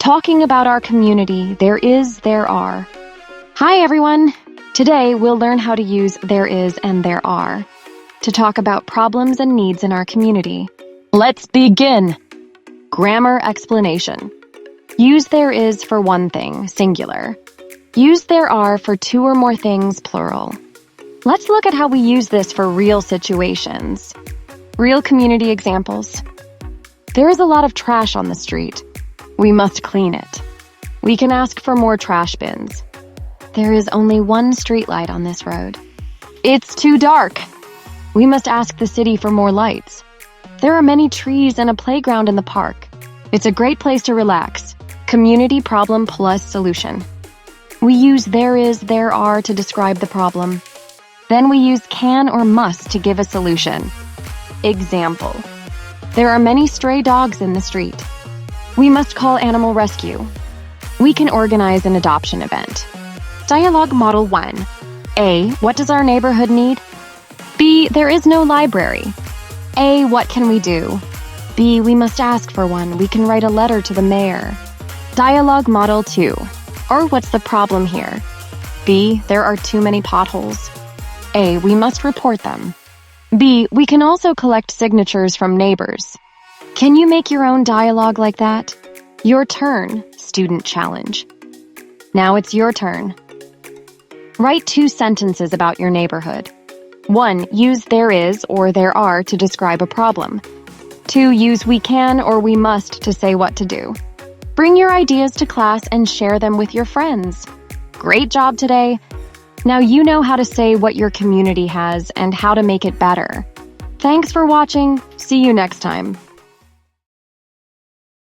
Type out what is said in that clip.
Talking about our community, there is, there are. Hi, everyone. Today, we'll learn how to use there is and there are to talk about problems and needs in our community. Let's begin. Grammar explanation. Use there is for one thing, singular. Use there are for two or more things, plural. Let's look at how we use this for real situations. Real community examples. There is a lot of trash on the street. We must clean it. We can ask for more trash bins. There is only one streetlight on this road. It's too dark. We must ask the city for more lights. There are many trees and a playground in the park. It's a great place to relax. Community problem plus solution. We use there is, there are to describe the problem. Then we use can or must to give a solution. Example. There are many stray dogs in the street. We must call animal rescue. We can organize an adoption event. Dialogue Model 1. A. What does our neighborhood need? B. There is no library. A. What can we do? B. We must ask for one. We can write a letter to the mayor. Dialogue Model 2. Or what's the problem here? B. There are too many potholes. A. We must report them. B. We can also collect signatures from neighbors. Can you make your own dialogue like that? Your turn, student challenge. Now it's your turn. Write 2 sentences about your neighborhood. 1. Use there is or there are to describe a problem. 2. Use we can or we must to say what to do. Bring your ideas to class and share them with your friends. Great job today! Now you know how to say what your community has and how to make it better. Thanks for watching. See you next time.